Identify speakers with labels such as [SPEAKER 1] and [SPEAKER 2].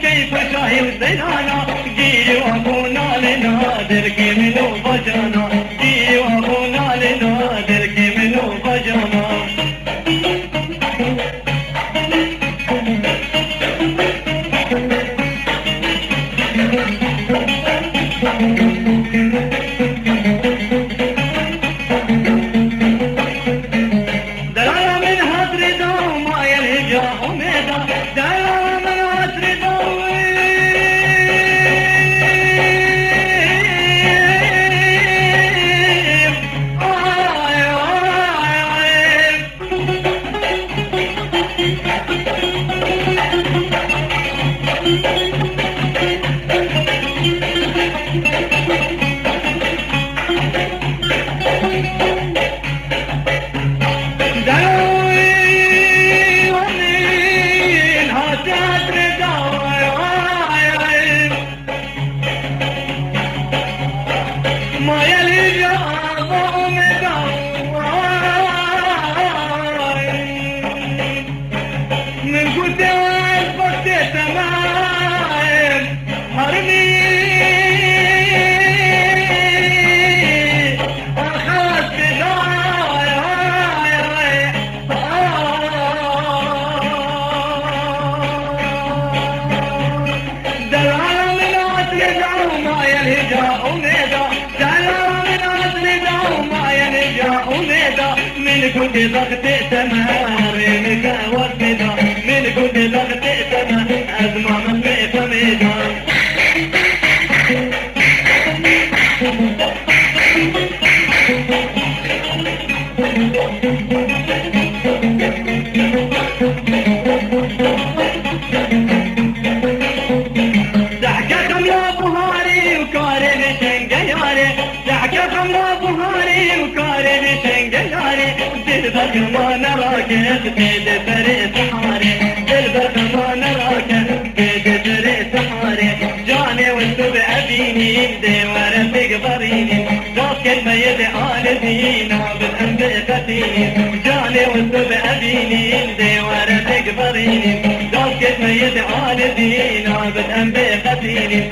[SPEAKER 1] كيف شاهد زينانا جيري وابونا لنادر كي منو بجانا جيري وابونا لنادر كي منو بجانا دلالا من هدر دو ما يلهجا أميدا دلالا من هدر دو ما يلي أعظم من قد وقت تمام حرمي أخذت دلالة من أتلقى ما يلهجا أميدا من كنت ضغط تمام ريمك وفدا من كنت ضغط تمام أزمة من فميدا ضحككم يا بهاري وكارم شنقياري ضحككم يا بهاري وكارم شنقياري دلبك ما نراك بيد فريد حاري دلبك ما نراك بيد فريد حاري جاني وانتو بأبيني يمدي ورفق ضريني ذاك الميد آل دينا بالأنبيقتيني جاني وانتو بأبيني يمدي ورفق ضريني ذاك الميد آل دينا بالأنبيقتيني